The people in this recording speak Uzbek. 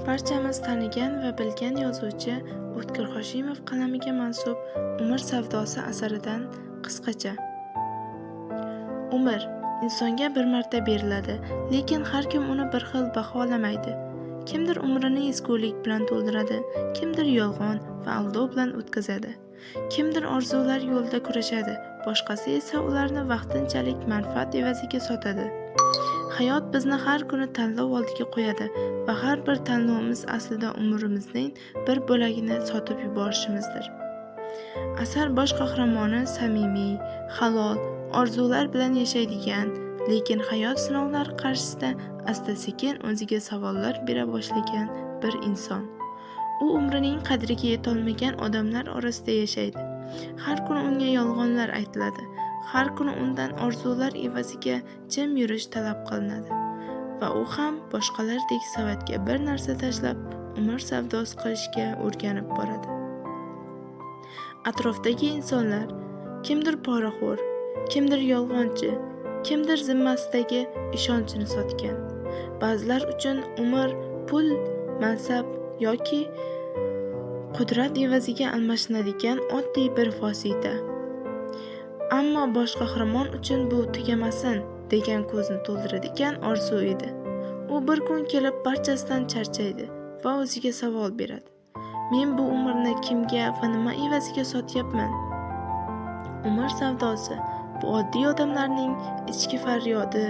Barchamiz tanigan va bilgan yozuvchi O'tkir Hoshimov qalamiga mansub Umr savdosi asaridan qisqacha. Umr insonga bir marta beriladi, lekin har kim uni bir xil baholamaydi. Kimdir umrini ezgulik bilan to'ldiradi, kimdir yolg'on va aldov bilan o'tkazadi. Kimdir orzular yo'lida kurashadi, boshqasi esa ularni vaqtinchalik manfaat evaziga sotadi. Hayot bizni har kuni tanlov oldiga qo'yadi va har bir tanlovimiz aslida umrimizning bir bo'lagini sotib yuborishimizdir. Asar bosh qahramoni samimiy, halol, orzular bilan yashaydigan, lekin hayot sinovlari qarshisida asta-sekin o'ziga savollar bera boshlagan bir inson. U umrining qadriga yetolmagan odamlar orasida yashaydi. Har kuni unga yolg'onlar aytiladi. Har kuni undan orzular evaziga jim yurish talab qilinadi va u ham boshqalardek savatga bir narsa tashlab umr savdosi qilishga o'rganib boradi. Atrofdagi insonlar, kimdir poraxo'r, kimdir yolg'onchi, kimdir zimmasidagi ishonchini sotgan. Ba'zilar uchun umr pul, mansab yoki qudrat evaziga almashinadigan oddiy bir vosita. Ammo bosh qahramon uchun bu tugamasin degan ko'zni to'ldiradigan orzu edi. U bir kun kelib barchasidan charchaydi va o'ziga savol beradi. Men bu umrni kimga va nima evaziga sotyapman? Umr savdosi bu oddiy odamlarning ichki faryodi